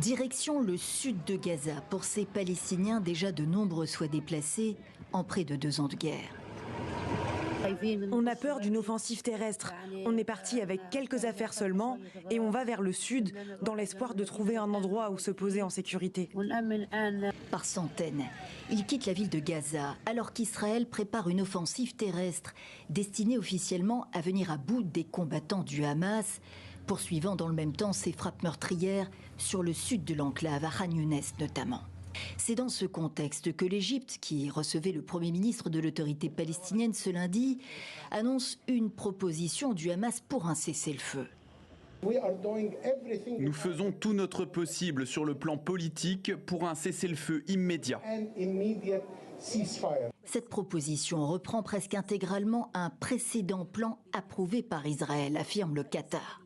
Direction le sud de Gaza pour ces Palestiniens déjà de nombreux fois déplacés en près de 2 ans de guerre. On a peur d'une offensive terrestre. On est parti avec quelques affaires seulement et on va vers le sud dans l'espoir de trouver un endroit où se poser en sécurité. Par centaines, ils quittent la ville de Gaza alors qu'Israël prépare une offensive terrestre destinée officiellement à venir à bout des combattants du Hamas, poursuivant dans le même temps ses frappes meurtrières sur le sud de l'enclave, à Khan Younes notamment. C'est dans ce contexte que l'Égypte, qui recevait le Premier ministre de l'autorité palestinienne ce lundi, annonce une proposition du Hamas pour un cessez-le-feu. Nous faisons tout notre possible sur le plan politique pour un cessez-le-feu immédiat. Cette proposition reprend presque intégralement un précédent plan approuvé par Israël, affirme le Qatar.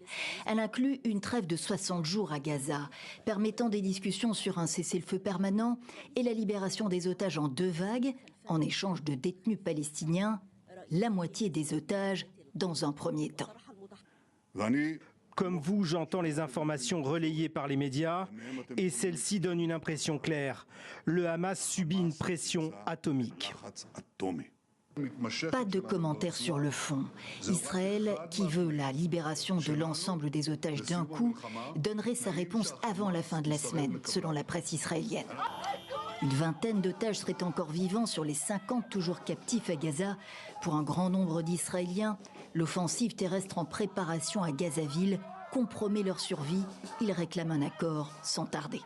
Elle inclut une trêve de 60 jours à Gaza, permettant des discussions sur un cessez-le-feu permanent et la libération des otages en 2 vagues, en échange de détenus palestiniens, la moitié des otages dans un premier temps. Comme vous, j'entends les informations relayées par les médias et celles-ci donnent une impression claire. Le Hamas subit une pression atomique. Pas de commentaires sur le fond. Israël, qui veut la libération de l'ensemble des otages d'un coup, donnerait sa réponse avant la fin de la semaine, selon la presse israélienne. Une vingtaine d'otages seraient encore vivants sur les 50 toujours captifs à Gaza. Pour un grand nombre d'Israéliens, l'offensive terrestre en préparation à Gazaville compromet leur survie. Ils réclament un accord sans tarder.